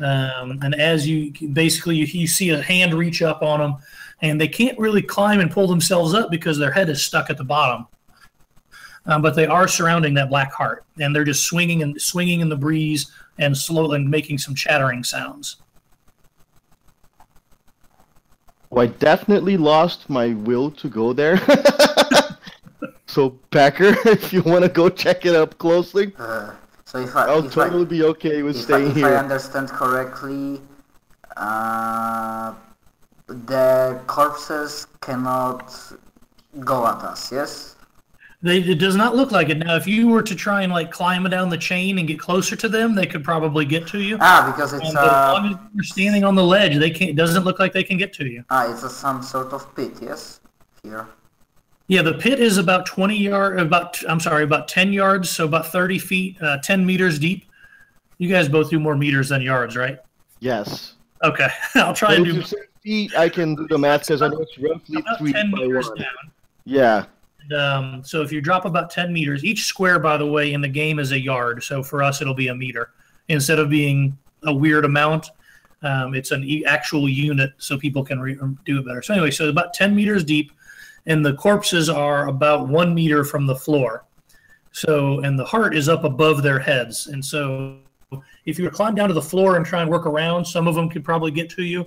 And as you basically you see a hand reach up on them, and they can't really climb and pull themselves up because their head is stuck at the bottom. But they are surrounding that black heart, and they're just swinging in the breeze and slowly making some chattering sounds. Well, I definitely lost my will to go there. So, Packer, if you want to go check it up closely, so if I'll totally be okay with staying here. If I understand correctly, the corpses cannot go at us, yes? It does not look like it. Now, if you were to try and like climb down the chain and get closer to them, they could probably get to you. Because it's but as long as you're standing on the ledge, they can't. It doesn't look like they can get to you. It's some sort of pit, yes? Here. Yeah, the pit is about 20 yards. About 10 yards, so about 30 feet, 10 meters deep. You guys both do more meters than yards, right? Yes. Okay, I'll try and do. Feet, I can do the math because I know it's roughly about 3 10 by meters 1. down. Yeah. So if you drop about 10 meters, each square, by the way, in the game is a yard. So for us, it'll be a meter. Instead of being a weird amount, it's an actual unit so people can do it better. So anyway, so about 10 meters deep, and the corpses are about 1 meter from the floor. So, and the heart is up above their heads. And so if you were to climb down to the floor and try and work around, some of them could probably get to you.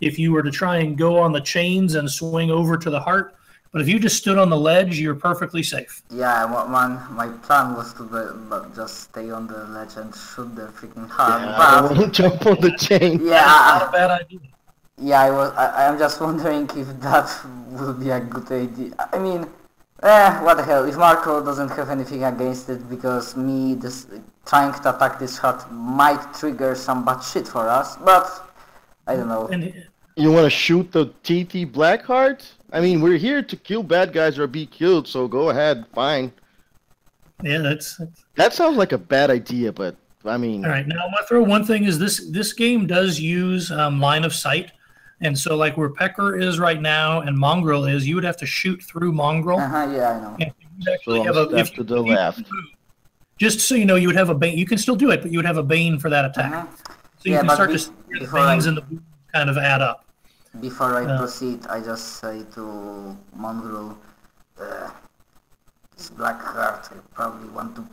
If you were to try and go on the chains and swing over to the heart, but if you just stood on the ledge, you're perfectly safe. Yeah, my plan was to just stay on the ledge and shoot the freaking heart. Yeah, I won't jump on the chain. Yeah, not a bad idea. Yeah, I'm just wondering if that would be a good idea. I mean, what the hell? If Marco doesn't have anything against it, because me trying to attack this heart might trigger some bad shit for us, but I don't know. You want to shoot the TT Blackheart? I mean, we're here to kill bad guys or be killed, so go ahead, fine. Yeah, that sounds like a bad idea, but I mean. All right, now I want to throw one thing: is this game does use line of sight, and so like where Pecker is right now and Mongrel is, you would have to shoot through Mongrel. Yeah, I know. And you actually have if to the left. Just so you know, you would have a bane. You can still do it, but you would have a bane for that attack. So you can start to see the banes and the boots kind of add up. Before I proceed, I just say to Mongrel, this black heart, I probably want to...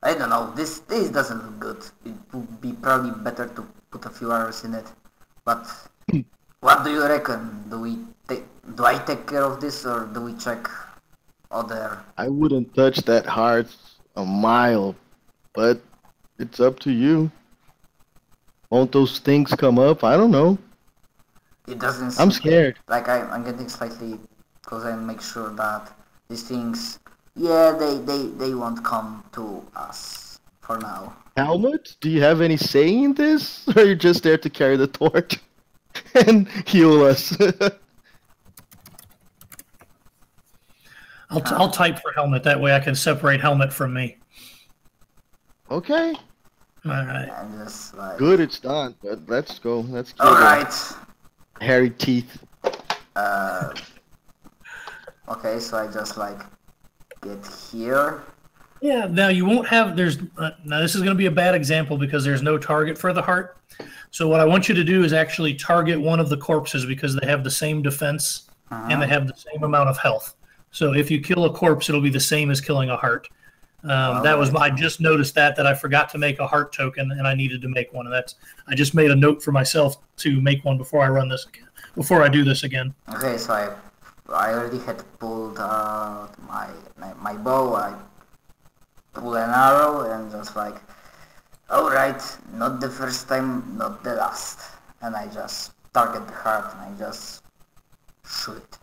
I don't know, this doesn't look good. It would be probably better to put a few arrows in it. But what do you reckon? Do I take care of this, or do we check other... I wouldn't touch that heart a mile, but it's up to you. Won't those things come up? I don't know. It doesn't seem I'm scared. Like I'm getting slightly closer and make sure that these things, yeah, they won't come to us for now. Helmet, do you have any say in this? Or are you just there to carry the torch and heal us? I'll type for Helmet, that way I can separate Helmet from me. Okay. All right. Just like... Good, it's done. But let's go. Let's kill Alright. hairy teeth. Okay, so I just like get here. Yeah, now you won't have, now this is going to be a bad example because there's no target for the heart. So what I want you to do is actually target one of the corpses because they have the same defense and they have the same amount of health. So if you kill a corpse, it'll be the same as killing a heart. I just noticed that I forgot to make a heart token and I needed to make one. And I just made a note for myself to make one before I run this again, before I do this again. Okay, so I already had pulled my bow. I pull an arrow and just like, alright, not the first time, not the last. And I just target the heart and I just shoot it.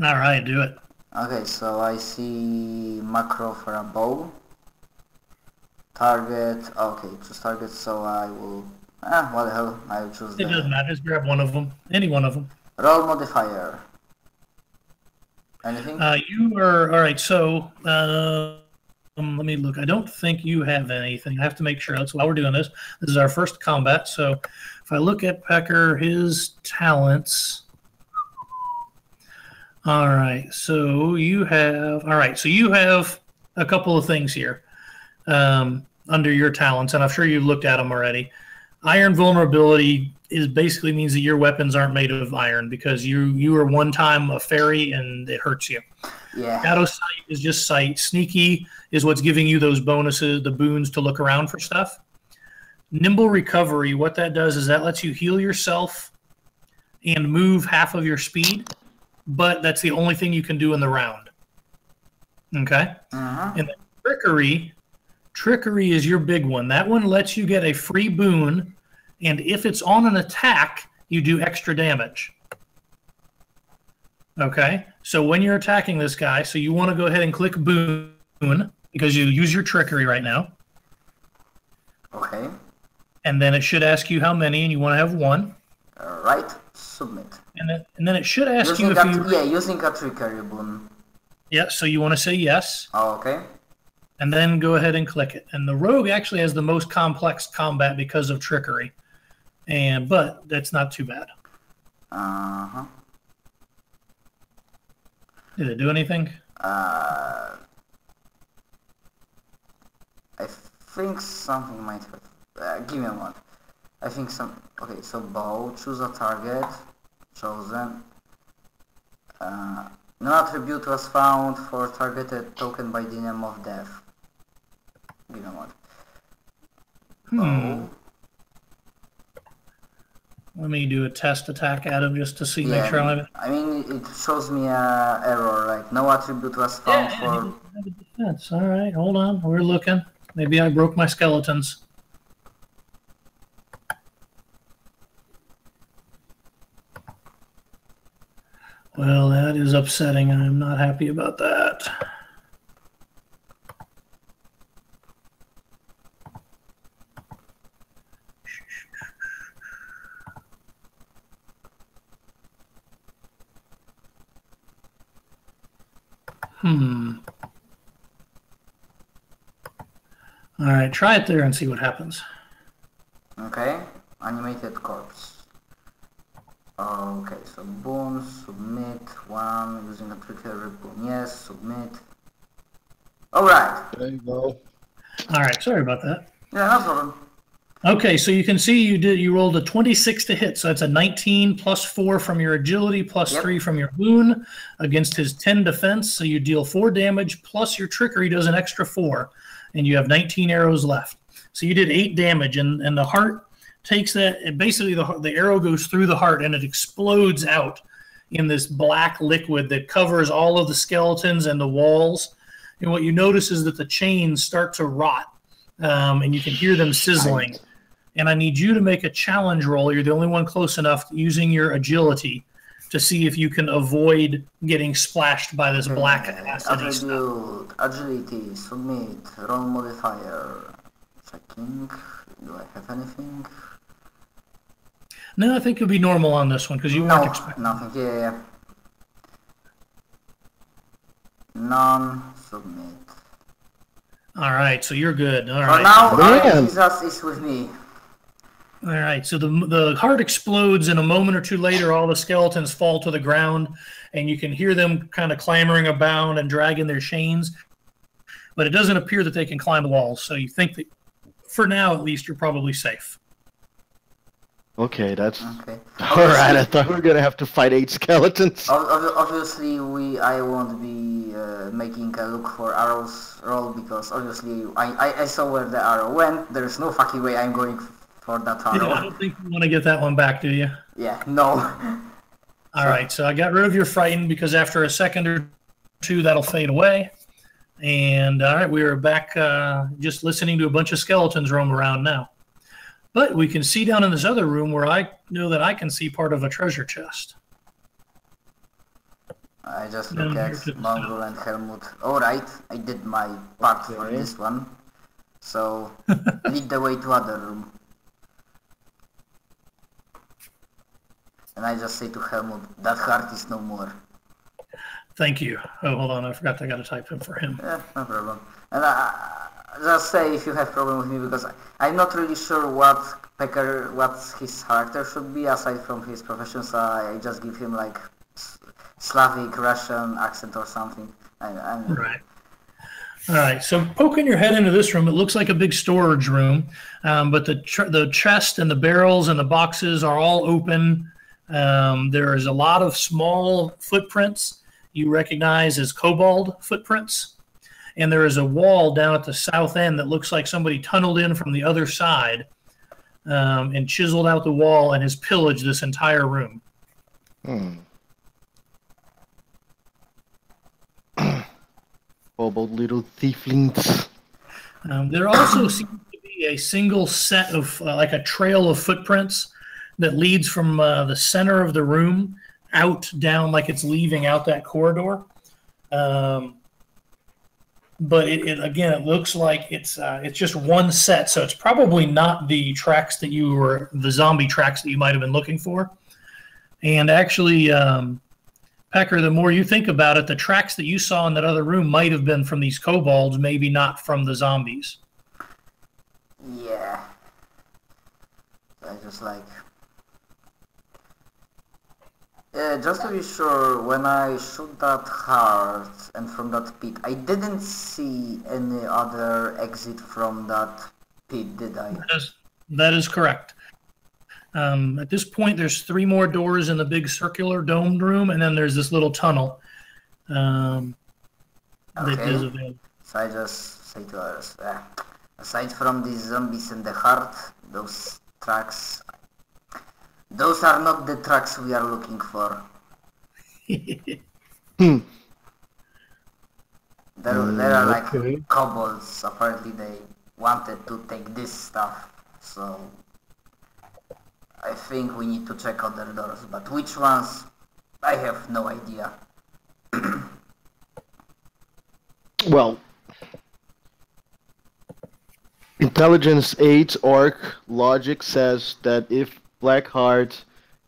Alright, do it. Okay, so I see macro for a bow. Target, okay, choose target, so I will, what the hell, I will choose It doesn't matter, just grab one of them, any one of them. Roll modifier. Anything? You are, alright, so, let me look. I don't think you have anything. I have to make sure. That's why we're doing this. This is our first combat, so if I look at Pecker, his talents... All right, so you have a couple of things here under your talents, and I'm sure you've looked at them already. Iron vulnerability basically means that your weapons aren't made of iron because you are one time a fairy and it hurts you. Yeah. Shadow sight is just sight. Sneaky is what's giving you those bonuses, the boons to look around for stuff. Nimble recovery, what that does is that lets you heal yourself and move half of your speed, but that's the only thing you can do in the round. Okay? And then trickery is your big one. That one lets you get a free boon, and if it's on an attack, you do extra damage. Okay? So when you're attacking this guy, so you want to go ahead and click boon because you use your trickery right now. Okay. And then it should ask you how many, and you want to have one. Right. Submit. And then it should ask using you if you... Yeah, using a trickery boon. Yeah, so you want to say yes. Oh, okay. And then go ahead and click it. And the rogue actually has the most complex combat because of trickery. But that's not too bad. Uh-huh. Did it do anything? I think something might have... give me a moment. I think some... Okay, so bow, choose a target, chosen. No attribute was found for targeted token by the name of death. Give me a moment. Bow. Let me do a test attack at him just to see, Yeah, make sure I have it. I mean, it shows me a error, like no attribute was found for... Defense. All right, hold on. We're looking. Maybe I broke my skeletons. Well, that is upsetting. I'm not happy about that. All right, try it there and see what happens. Okay, animated corpse. Okay, so boon, submit, one, using a trickery boon, yes, submit. Alright. There you go. All right, sorry about that. Yeah, no problem. Okay, so you can see you rolled a 26 to hit, so that's a 19 plus 4 from your agility plus 3 from your boon against his 10 defense, so you deal 4 damage plus your trickery does an extra 4, and you have 19 arrows left. So you did 8 damage, and the heart takes that, and basically the arrow goes through the heart and it explodes out in this black liquid that covers all of the skeletons and the walls. And what you notice is that the chains start to rot, and you can hear them sizzling. And I need you to make a challenge roll. You're the only one close enough using your agility to see if you can avoid getting splashed by this black acid stuff. Agility, submit, roll modifier, checking. Do I have anything? No, I think you'll be normal on this one because you weren't expecting. Nothing. Yeah. None. Submit. All right, so you're good. All For right. now, Jesus is with me. All right, so the heart explodes, and a moment or two later, all the skeletons fall to the ground, and you can hear them kind of clamoring about and dragging their chains. But it doesn't appear that they can climb the walls, so you think that, for now at least, you're probably safe. Okay, that's... Okay. Alright, I thought we were gonna have to fight 8 skeletons. Obviously, I won't be making a look for arrows roll because obviously I saw where the arrow went. There's no fucking way I'm going for that arrow. Yeah, I don't think you want to get that one back, do you? Yeah, no. All right, so I got rid of your frightened because after a second or two, that'll fade away. And all right, we are back just listening to a bunch of skeletons roam around now. But we can see down in this other room where I know that I can see part of a treasure chest. I just look at Mongrel and Helmut. Alright, I did my part for this one. So, lead the way to other room. And I just say to Helmut, that heart is no more. Thank you. Oh, hold on, I forgot I got to type in for him. Yeah, no problem. And just say if you have problem with me because I'm not really sure what his character should be aside from his profession, so I just give him like Slavic, Russian accent or something. Right. All right, so poking your head into this room, it looks like a big storage room, but the chest and the barrels and the boxes are all open. There is a lot of small footprints you recognize as kobold footprints, and there is a wall down at the south end that looks like somebody tunneled in from the other side and chiseled out the wall and has pillaged this entire room. Kobold little thieflings. There also seems to be a single set of, like a trail of footprints that leads from the center of the room out down like it's leaving out that corridor. But again, it looks like it's just one set, so it's probably not the tracks that the zombie tracks that you might have been looking for. And actually, Pecker, the more you think about it, the tracks that you saw in that other room might have been from these kobolds, maybe not from the zombies. Yeah. I just like... just to be sure, when I shoot that heart and from that pit, I didn't see any other exit from that pit, did I? That is correct. At this point, there's 3 more doors in the big circular domed room, and then there's this little tunnel that is available. So I just say to us, aside from these zombies and the heart, those tracks, those are not the tracks we are looking for. There are like kobolds. Apparently, they wanted to take this stuff, so I think we need to check other doors, but which ones, I have no idea. Well, Intelligence 8 Orc logic says that if Blackheart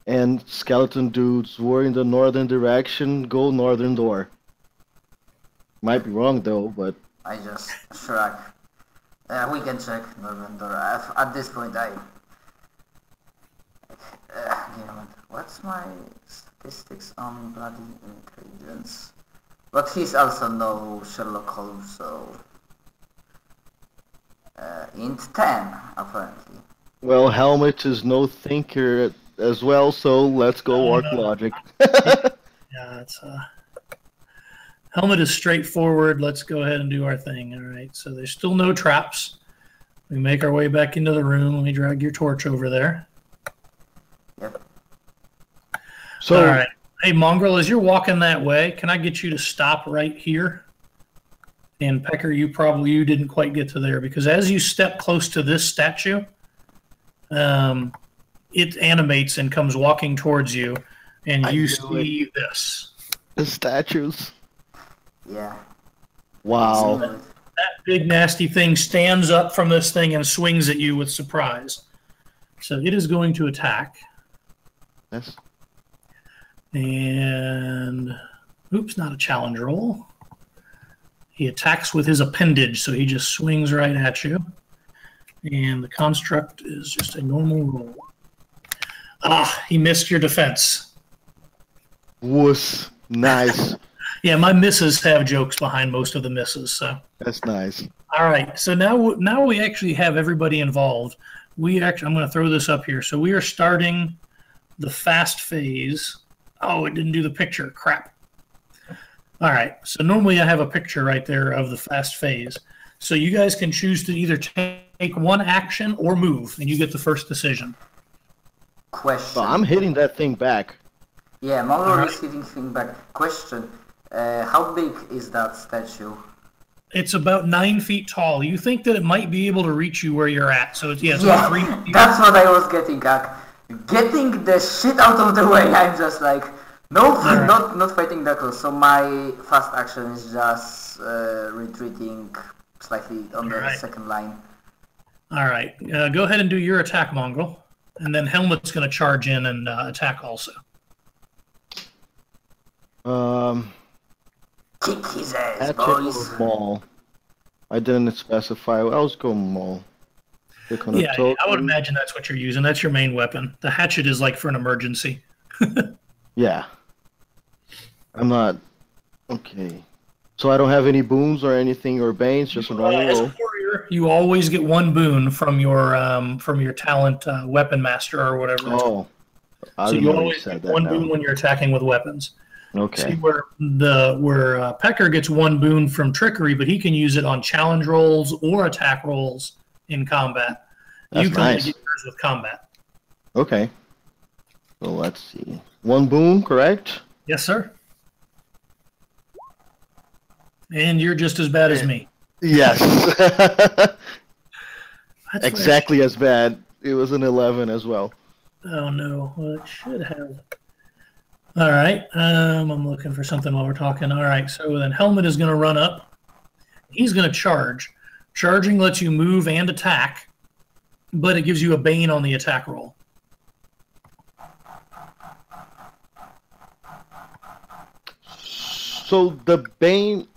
and Skeleton Dudes were in the northern direction, go northern door. Might be wrong though, but... I just shrug. We can check northern door. At this point, what's my statistics on bloody intelligence? But he's also no Sherlock Holmes, so... int 10, apparently. Well, Helmet is no thinker as well, so let's go Orc logic. Yeah, it's Helmet is straightforward. Let's go ahead and do our thing. All right, so there's still no traps. We make our way back into the room. Let me drag your torch over there. Yep. So, all right. Hey, Mongrel, as you're walking that way, can I get you to stop right here? And Pecker, you didn't quite get to there, because as you step close to this statue, it animates and comes walking towards you, and you see this. The statues. Yeah. Wow. That big nasty thing stands up from this thing and swings at you with surprise. So it is going to attack. Yes. And oops, not a challenge roll. He attacks with his appendage, so he just swings right at you. And the construct is just a normal roll. Ah, he missed your defense. Wuss. Nice. Yeah, my misses have jokes behind most of the misses. So that's nice. All right, so now we actually have everybody involved. I'm going to throw this up here. So we are starting the fast phase. Oh, it didn't do the picture. Crap. All right, so normally I have a picture right there of the fast phase. So you guys can choose to either take one action or move, and you get the first decision. Question. So I'm hitting that thing back. Yeah, Mongrel is hitting thing back. Question. How big is that statue? It's about 9 feet tall. You think that it might be able to reach you where you're at. So it's about 3 feet. That's what I was getting at. Getting the shit out of the way. I'm just like, nope, not fighting that close. So my fast action is just retreating slightly on the second line. All right. Go ahead and do your attack, Mongrel. And then Helmet's going to charge in and attack also. Kick his ass, boys. Maul. I didn't specify. I was going maul. Yeah, I would imagine that's what you're using. That's your main weapon. The hatchet is like for an emergency. Yeah. I'm not... Okay. So I don't have any boons or anything or banes, just a normal As a roll. warrior, you always get one boon from your talent weapon master or whatever. Oh, I So you remember you always said get that one now. boon when you're attacking with weapons. See Okay. where Pecker gets one boon from trickery, but he can use it on challenge rolls or attack rolls in combat. That's You can only nice. get yours with combat. Okay. So let's see. One boon, correct? Yes, sir. And you're just as bad as me. Yes. That's Exactly as bad. It was an 11 as well. Oh no, well, it should have. All right, I'm looking for something while we're talking. All right, so then Helmet is going to run up. He's going to charge. Charging lets you move and attack, but it gives you a bane on the attack roll. So the bane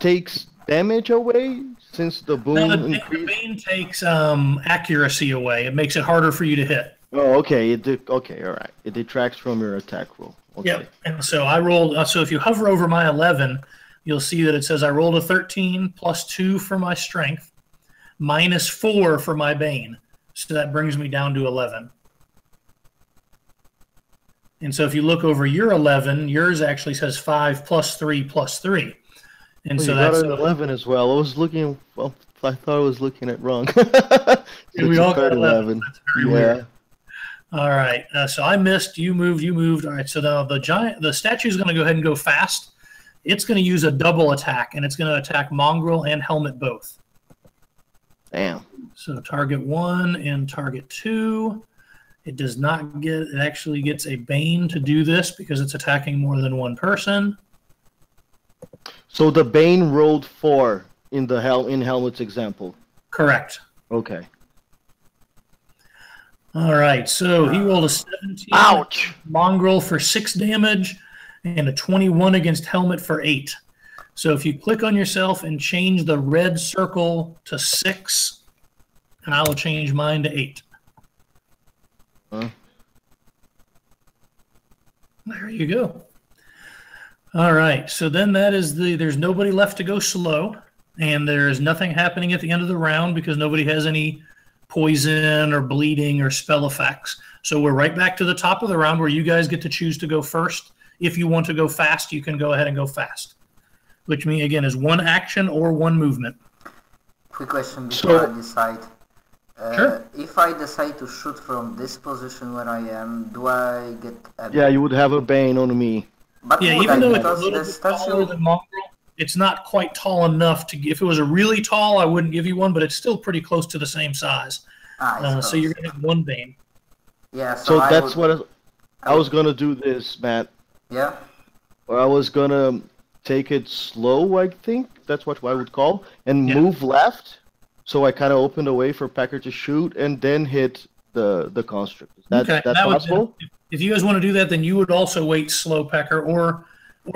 takes damage away since the boon Now, the increased. bane takes accuracy away. It makes it harder for you to hit. Oh, okay. Okay, all right. It detracts from your attack roll. Okay. Yep. And so I rolled. So if you hover over my 11, you'll see that it says I rolled a 13 plus 2 for my strength, minus 4 for my bane. So that brings me down to 11. And so if you look over your 11, yours actually says 5 plus 3 plus 3. And Oh, so you got that's an 11 as well. I was looking. Well, I thought I was looking at wrong. we all got 11. That's very weird. All right. So I missed. You moved. You moved. All right. So now the statue is going to go ahead and go fast. It's going to use a double attack, and it's going to attack Mongrel and Helmet both. Damn. So target 1 and target 2. It does not get. It actually gets a bane to do this because it's attacking more than one person. So the bane rolled 4 in the Helmet's example. Correct. Okay. All right, so he rolled a 17. Ouch! Mongrel for 6 damage and a 21 against Helmet for 8. So if you click on yourself and change the red circle to 6, and I will change mine to 8. Huh? There you go. All right, so then there's nobody left to go slow, and there's nothing happening at the end of the round because nobody has any poison or bleeding or spell effects. So we're right back to the top of the round where you guys get to choose to go first. If you want to go fast, you can go ahead and go fast, which means again is 1 action or 1 movement. Quick question before I decide. Sure. If I decide to shoot from this position where I am, do I get a... Yeah, you would have a bane on me. But Yeah, would even I, though it's a because little the bit taller statue... than Mongrel, it's not quite tall enough to. If it was a really tall, I wouldn't give you one, but it's still pretty close to the same size. So you're gonna have 1 bane. Yeah, So I that's would... what I was gonna do this, Matt. Yeah? Or I was gonna take it slow, I think. That's what I would call. And Yeah. move left. So I kind of opened a way for Packer to shoot and then hit the construct. Is that Okay, that would- possible? If you guys want to do that, then you would also wait slow Pecker, or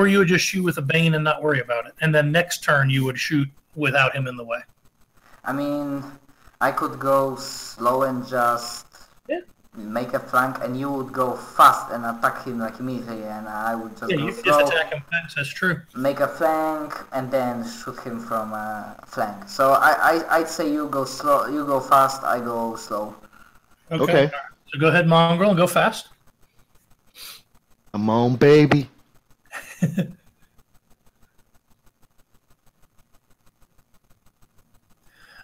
you would just shoot with a bane and not worry about it. And then next turn you would shoot without him in the way. I mean, I could go slow and just make a flank, and you would go fast and attack him like immediately, and I would just Yeah, go you could slow, just attack him fast. That's true. make a flank, and then shoot him from a flank. So I'd say you go slow, you go fast, I go slow. Okay. So go ahead, Mongrel, and go fast. Come on, baby.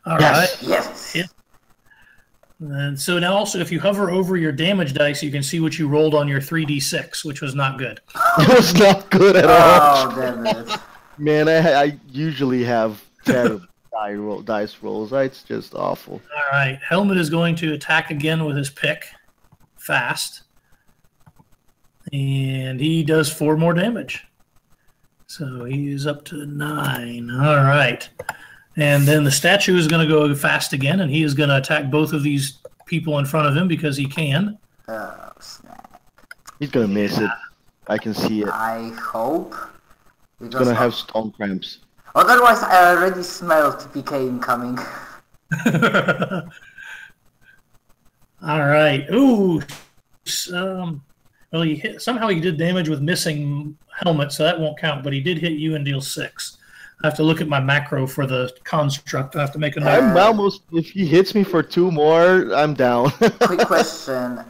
All Yes. right. Yes. Yeah. And so now also, if you hover over your damage dice, you can see what you rolled on your 3d6, which was not good. It was not good at all. Oh, damn it. Man, I usually have terrible dice rolls. It's just awful. All right. Helmet is going to attack again with his pick. Fast. And he does 4 more damage. So he's up to 9. All right. And then the statue is going to go fast again, and he is going to attack both of these people in front of him because he can. Oh, snap. He's gonna miss it. I can see it. I hope. He's gonna have stone cramps. Otherwise, I already smelled PK incoming. All right. Ooh. Well, somehow he did damage with missing helmet, so that won't count. But he did hit you and deal 6. I have to look at my macro for the construct. I have to make a note. I'm almost. If he hits me for 2 more, I'm down. Quick question: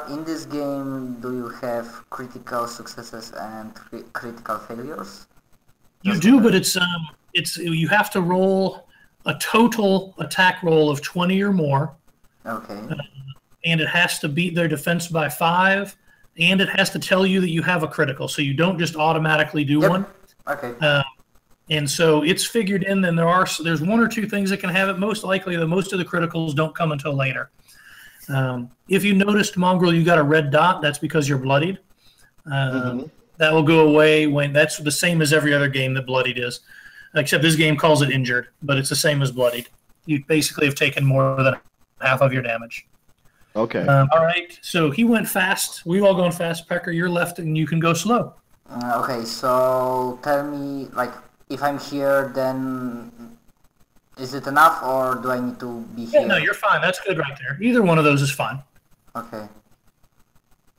in this game, do you have critical successes and critical failures? You do, but it's you have to roll a total attack roll of 20 or more. Okay. And it has to beat their defense by 5, and it has to tell you that you have a critical, so you don't just automatically do one. Okay. And so it's figured in. Then there's 1 or 2 things that can have it. Most likely, most of the criticals don't come until later. If you noticed, Mongrel, you got a red dot. That's because you're bloodied. That will go away when that's the same as every other game that bloodied is, except this game calls it injured, but it's the same as bloodied. You basically have taken more than half of your damage. Okay. All right. So he went fast. We've all gone fast. Pecker, you're left, and you can go slow. Okay. So tell me, like, if I'm here, then is it enough, or do I need to be here? Yeah, no, you're fine. That's good right there. Either one of those is fine. Okay.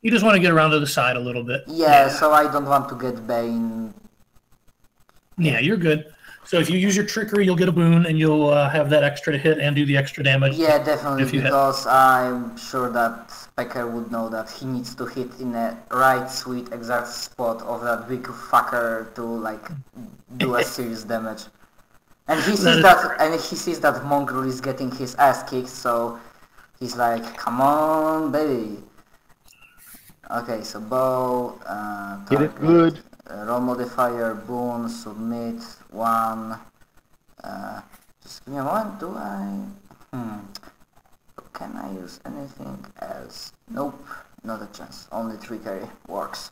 You just want to get around to the side a little bit. Yeah. So I don't want to get Bane. Yeah, you're good. So if you use your trickery, you'll get a boon, and you'll have that extra to hit and do the extra damage. Yeah, definitely, because I'm sure that Pecker would know that he needs to hit in the right sweet exact spot of that big fucker to like do a serious damage. And he sees that Mongrel is getting his ass kicked, so he's like, "Come on, baby." Okay, so bow, hit it good. Roll modifier, boon, submit, 1. Just give me a moment, do I? Can I use anything else? Nope, not a chance. Only trickery works.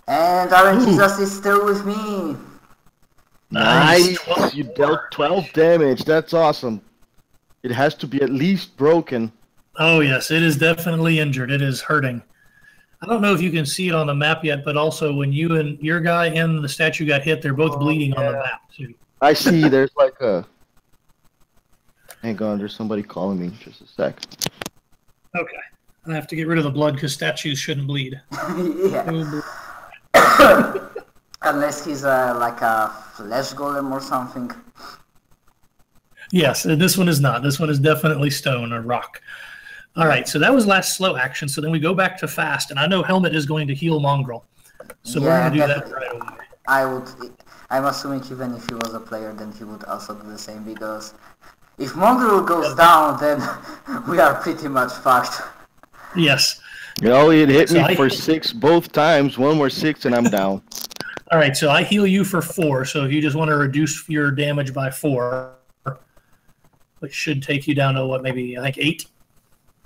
And RNGesus is still with me. Nice. You dealt 12 damage. That's awesome. It has to be at least broken. Oh, yes, it is definitely injured. It is hurting. I don't know if you can see it on the map yet, but also when you and your guy and the statue got hit, they're both bleeding on the map, too. I see. There's like a... Hang on, there's somebody calling me. Just a sec. Okay. I have to get rid of the blood because statues shouldn't bleed. Yeah. Unless he's like a flesh golem or something. Yes, this one is not. This one is definitely stone or rock. All right, so that was last slow action. So then we go back to fast, and I know Helmet is going to heal Mongrel. So we're going to do that right away. I'm assuming even if he was a player, then he would also do the same, because if Mongrel goes down, then we are pretty much fucked. Yes. You know, it hit me for 6 both times. 1 more 6, and I'm down. All right, so I heal you for 4. So if you just want to reduce your damage by 4, which should take you down to what, maybe I think 8.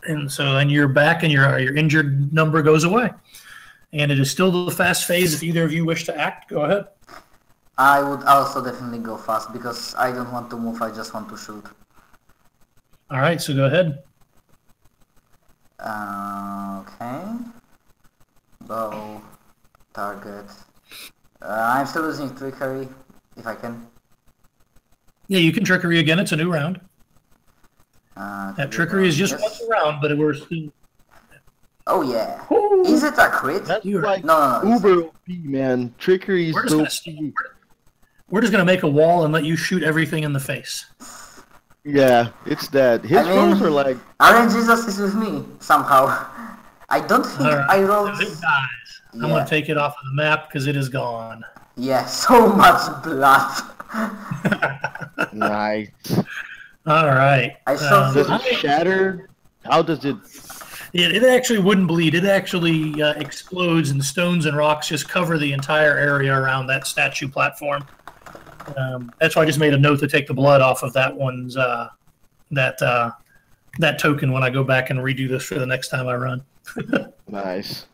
And so then you're back, and your injured number goes away. And it is still the fast phase. If either of you wish to act, go ahead. I would also definitely go fast, because I don't want to move, I just want to shoot. All right, so go ahead. Okay. Bow. Target. I'm still using trickery, if I can. Yeah, you can trickery again. It's a new round. That trickery is just once a round, but it was... Oh, yeah. Ooh. Is it a crit? That's like no, uber OP, man. Trickery is so... We're just going to make a wall and let you shoot everything in the face. Yeah, it's that. His rolls are like... RNGesus is with me, somehow. I don't think I rolled... It dies. I'm going to take it off of the map because it is gone. Yeah, so much blood. Nice. All right. Does it shatter? How does it... It actually wouldn't bleed. It actually explodes, and stones and rocks just cover the entire area around that statue platform. That's why I just made a note to take the blood off of that one's that token when I go back and redo this for the next time I run. Nice.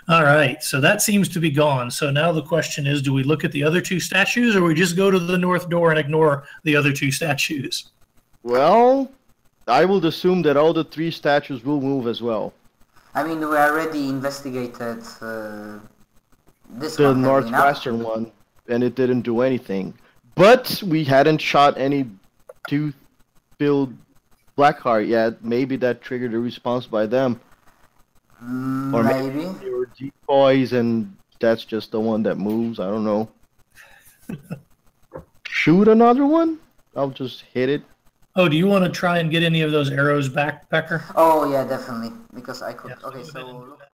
All right, so that seems to be gone. So now the question is, do we look at the other 2 statues, or we just go to the north door and ignore the other 2 statues? Well, I would assume that all the 3 statues will move as well. I mean, we already investigated this the northwestern one, and it didn't do anything. But we hadn't shot any tooth-filled Blackheart yet. Maybe that triggered a response by them. Or Maybe. your decoys, and that's just the one that moves. I don't know. Shoot another one? I'll just hit it. Oh, do you want to try and get any of those arrows back, Pecker? Oh yeah, definitely. Because I could. Yeah, Okay, go ahead and do so that.